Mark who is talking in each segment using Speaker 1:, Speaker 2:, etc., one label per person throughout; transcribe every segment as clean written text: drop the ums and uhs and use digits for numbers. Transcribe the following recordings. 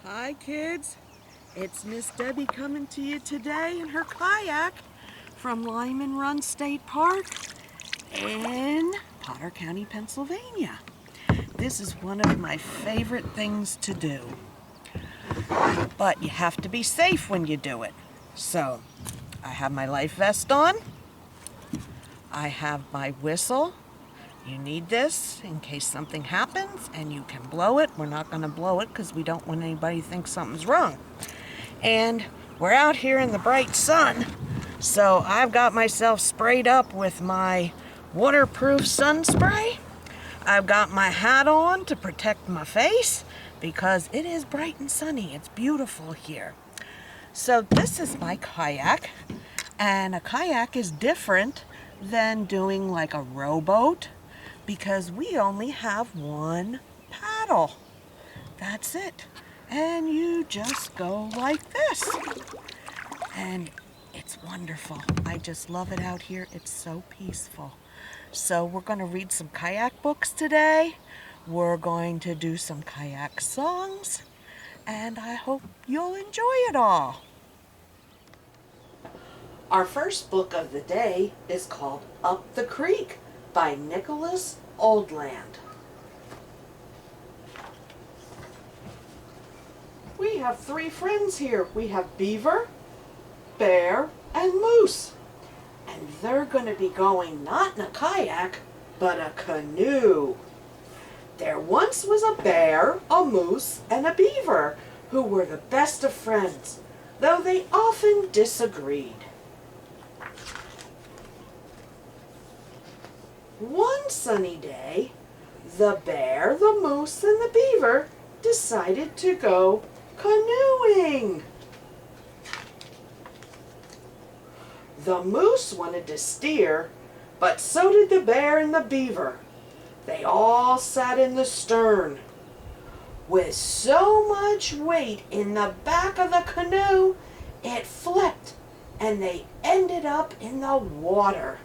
Speaker 1: Hi kids, it's Miss Debbie coming to you today in her kayak from Lyman Run State Park in Potter County, Pennsylvania. This is one of my favorite things to do, but you have to be safe when you do it. So I have my life vest on, I have my whistle. You need this in case something happens, and you can blow it. We're not going to blow it because we don't want anybody to think something's wrong. And we're out here in the bright sun, so I've got myself sprayed up with my waterproof sun spray. I've got my hat on to protect my face because it is bright and sunny. It's beautiful here. So this is my kayak, and a kayak is different than doing like a rowboat, because we only have one paddle. That's it. And you just go like this. And it's wonderful. I just love it out here. It's so peaceful. So we're going to read some kayak books today. We're going to do some kayak songs. And I hope you'll enjoy it all. Our first book of the day is called Up the Creek by Nicholas Oldland. We have three friends here. We have Beaver, Bear, and Moose. And they're going to be going not in a kayak, but a canoe. There once was a bear, a moose, and a beaver who were the best of friends, though they often disagreed. One sunny day, the bear, the moose, and the beaver decided to go canoeing. The moose wanted to steer, but so did the bear and the beaver. They all sat in the stern. With so much weight in the back of the canoe, it flipped, and they ended up in the water.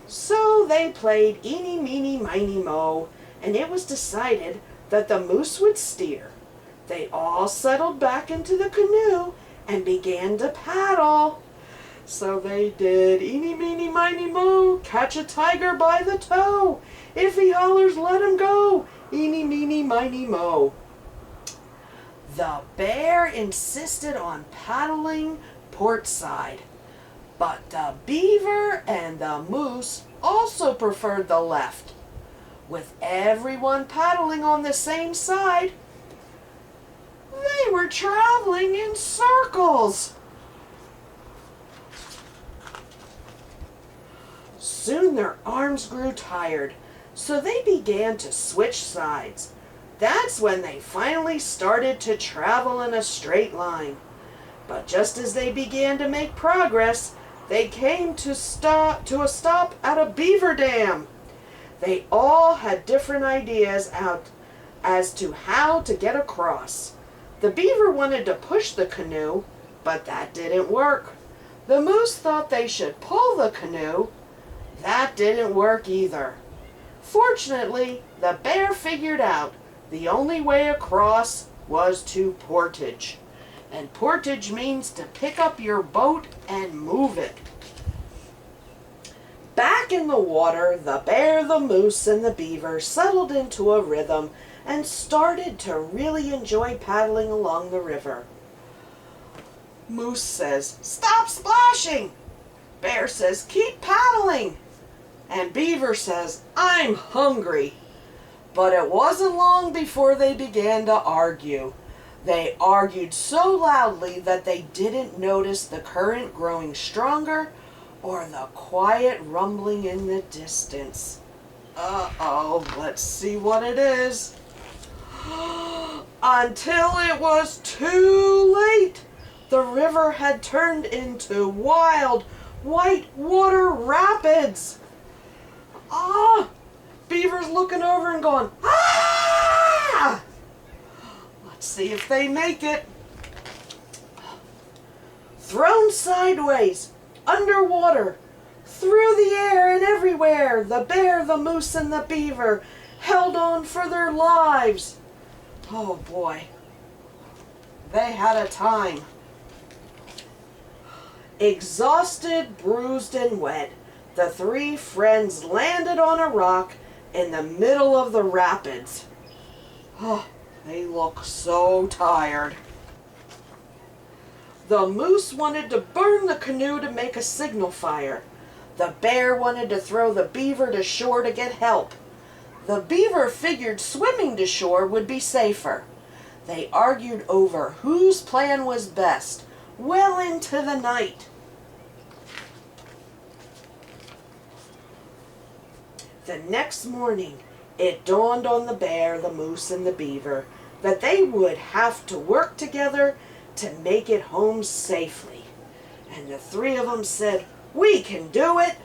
Speaker 1: So they played eeny, meeny, miny, moe, and it was decided that the moose would steer. They all settled back into the canoe and began to paddle. So they did eeny, meeny, miny, moe, catch a tiger by the toe. If he hollers, let him go, eeny, meeny, miny, moe. The bear insisted on paddling port side, but the beaver and the moose also preferred the left. With everyone paddling on the same side, they were traveling in circles. Soon their arms grew tired, so they began to switch sides. That's when they finally started to travel in a straight line. But just as they began to make progress, they came to a stop at a beaver dam. They all had different ideas as to how to get across. The beaver wanted to push the canoe, but that didn't work. The moose thought they should pull the canoe. That didn't work either. Fortunately, the bear figured out the only way across was to portage. And portage means to pick up your boat and move it. Back in the water, the bear, the moose, and the beaver settled into a rhythm and started to really enjoy paddling along the river. Moose says, "Stop splashing!" Bear says, "Keep paddling!" And Beaver says, "I'm hungry." But it wasn't long before they began to argue. They argued so loudly that they didn't notice the current growing stronger or the quiet rumbling in the distance. Uh-oh, let's see what it is. Until it was too late. The river had turned into wild, white water rapids. Beaver's looking over and going, "Ah!" Let's see if they make it. Thrown sideways, underwater, through the air and everywhere, the bear, the moose, and the beaver held on for their lives. Oh boy, they had a time. Exhausted, bruised, and wet, the three friends landed on a rock in the middle of the rapids. Oh, they look so tired. The moose wanted to burn the canoe to make a signal fire. The bear wanted to throw the beaver to shore to get help. The beaver figured swimming to shore would be safer. They argued over whose plan was best, well into the night. The next morning, it dawned on the bear, the moose, and the beaver that they would have to work together to make it home safely. And the three of them said, "We can do it."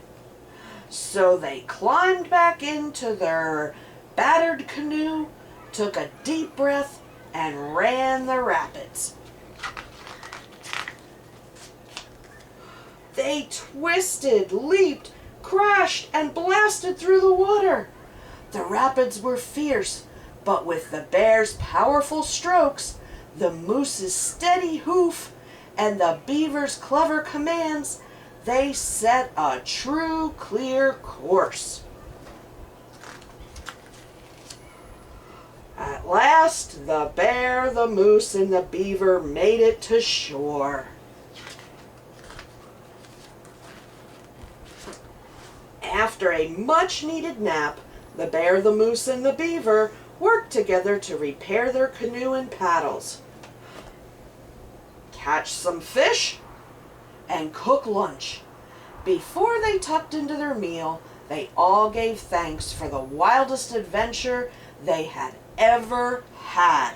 Speaker 1: So they climbed back into their battered canoe, took a deep breath, and ran the rapids. They twisted, leaped, crashed, and blasted through the water. The rapids were fierce, but with the bear's powerful strokes, the moose's steady hoof, and the beaver's clever commands, they set a true, clear course. At last, the bear, the moose, and the beaver made it to shore. After a much-needed nap, the bear, the moose, and the beaver worked together to repair their canoe and paddles, catch some fish, and cook lunch. Before they tucked into their meal, they all gave thanks for the wildest adventure they had ever had.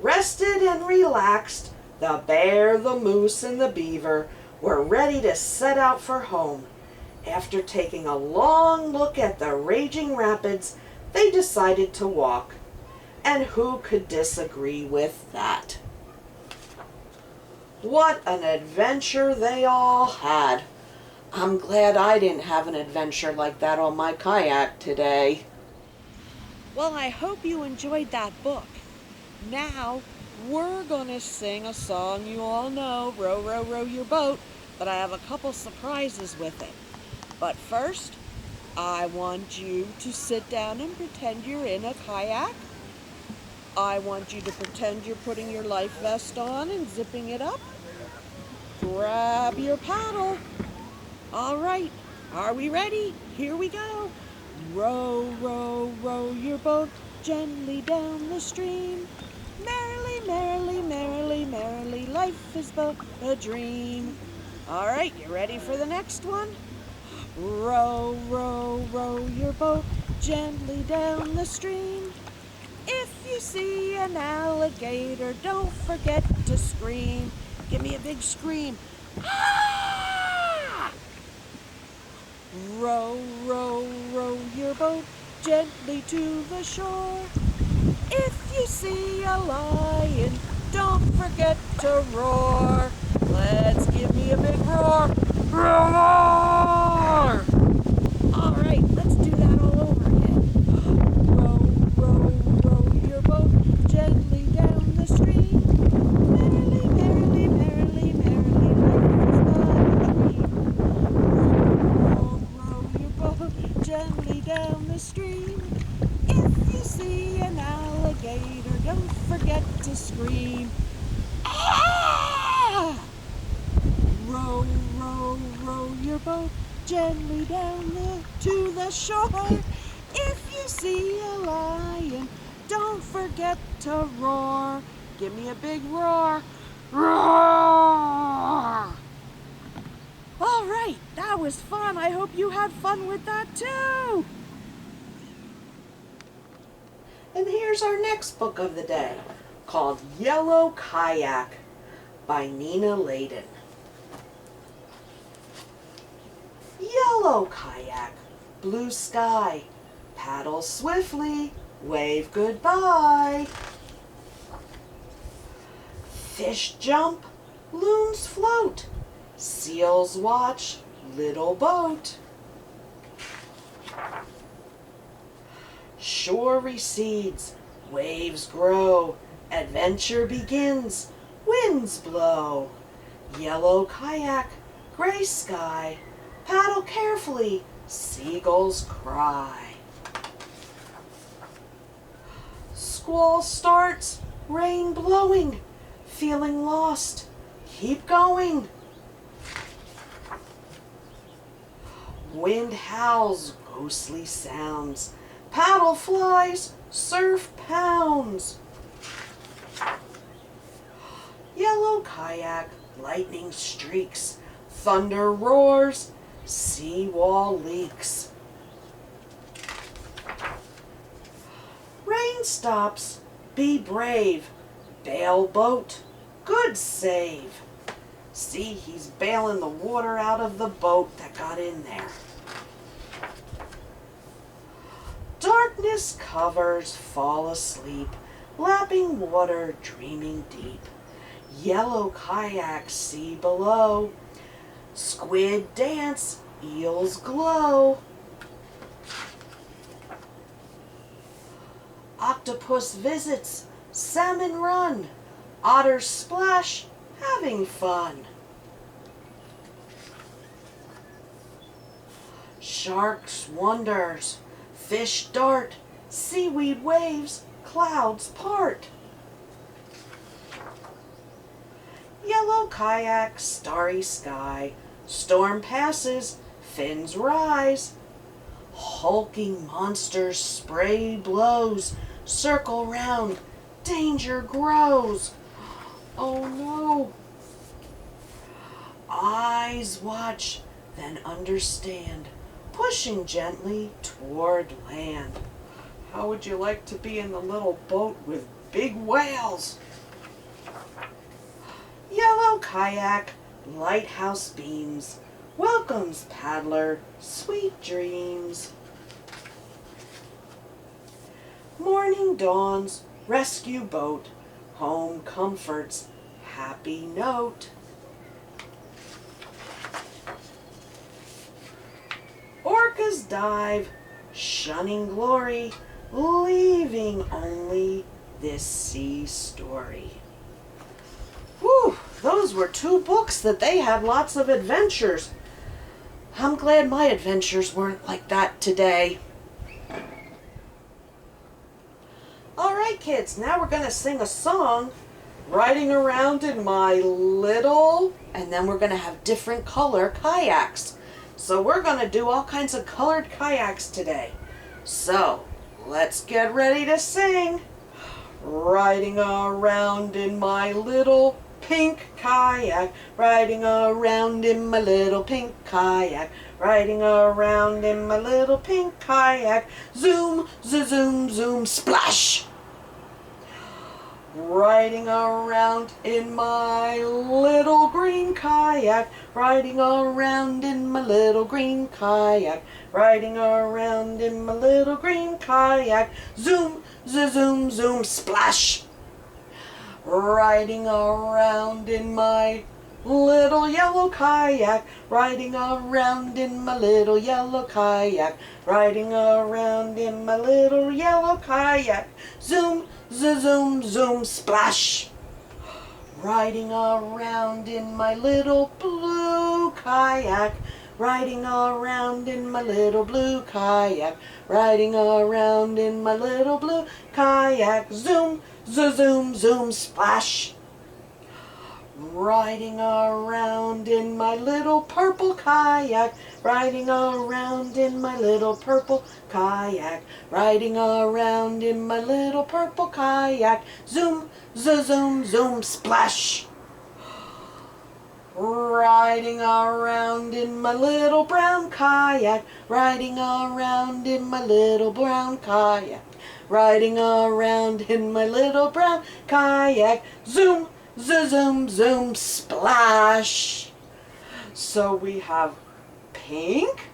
Speaker 1: Rested and relaxed, the bear, the moose, and the beaver were ready to set out for home. After taking a long look at the raging rapids, they decided to walk. And who could disagree with that? What an adventure they all had. I'm glad I didn't have an adventure like that on my kayak today. Well, I hope you enjoyed that book. Now, we're gonna sing a song you all know, Row, Row, Row Your Boat, but I have a couple surprises with it. But first, I want you to sit down and pretend you're in a kayak. I want you to pretend you're putting your life vest on and zipping it up. Grab your paddle. All right, are we ready? Here we go. Row, row, row your boat gently down the stream. Merrily, merrily, merrily, merrily, life is but a dream. All right, you ready for the next one? Row, row, row your boat gently down the stream. If you see an alligator, don't forget to scream. Give me a big scream. Ah! Row, row, row your boat gently to the shore. If you see a lion, don't forget to roar. Let's give me a big roar. Roar! All right, let's do that all over again. Row, row, row your boat gently down the stream. Merrily, merrily, merrily, merrily, life is but a dream. Row, row, row your boat gently down the stream. If you see an alligator, don't forget to scream. Ah! Row, row, row your boat gently down to the shore. If you see a lion, don't forget to roar. Give me a big roar. Roar! All right, that was fun. I hope you had fun with that too. And here's our next book of the day, called Yellow Kayak by Nina Layden. Yellow kayak, blue sky, paddle swiftly, wave goodbye. Fish jump, loons float, seals watch, little boat. Shore recedes, waves grow, adventure begins, winds blow. Yellow kayak, gray sky, paddle carefully, seagulls cry. Squall starts, rain blowing, feeling lost, keep going. Wind howls, ghostly sounds, paddle flies, surf pounds. Yellow kayak, lightning streaks, thunder roars, seawall leaks. Rain stops, be brave, bail boat, good save. See, he's bailing the water out of the boat that got in there. Darkness covers, fall asleep, lapping water, dreaming deep. Yellow kayak, see below, squid dance, eels glow. Octopus visits, salmon run, otters splash, having fun. Sharks wonders, fish dart, seaweed waves, clouds part. Yellow kayak, starry sky, storm passes, fins rise. Hulking monsters, spray blows, circle round, danger grows. Oh no! Eyes watch, then understand, pushing gently toward land. How would you like to be in the little boat with big whales? Yellow kayak, lighthouse beams, welcomes paddler, sweet dreams. Morning dawns, rescue boat, home comforts, happy note. Orcas dive, shunning glory, leaving only this sea story. Whew, those were 2 books that they had lots of adventures. I'm glad my adventures weren't like that today. All right, kids, now we're going to sing a song, Riding Around in My Little, and then we're going to have different color kayaks. So we're going to do all kinds of colored kayaks today. So let's get ready to sing. Riding around in my little pink kayak, riding around in my little pink kayak, riding around in my little pink kayak, zoom, zoom, zoom, splash. Riding around in my little green kayak, riding around in my little green kayak, riding around in my little green kayak, zoom, zoom, zoom, splash. Riding around in my little yellow kayak, riding around in my little yellow kayak, riding around in my little yellow kayak, zoom, zoom, zoom, splash. Riding around in my little blue kayak, riding around in my little blue kayak, riding around in my little blue kayak, zoom, zoom, zoom, splash. Riding around in my little purple kayak, riding around in my little purple kayak, riding around in my little purple kayak, zoom, zoom, zoom, splash. Riding around in my little brown kayak, riding around in my little brown kayak, riding around in my little brown kayak, zoom, zoom, zoom, splash. So we have pink,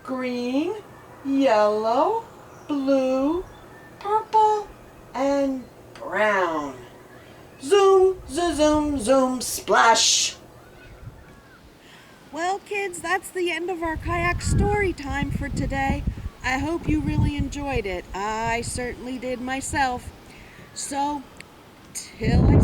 Speaker 1: green, yellow, blue, purple, and brown. Zoom, zoom, zoom, splash. Well, kids, that's the end of our kayak story time for today. I hope you really enjoyed it. I certainly did myself. So, till next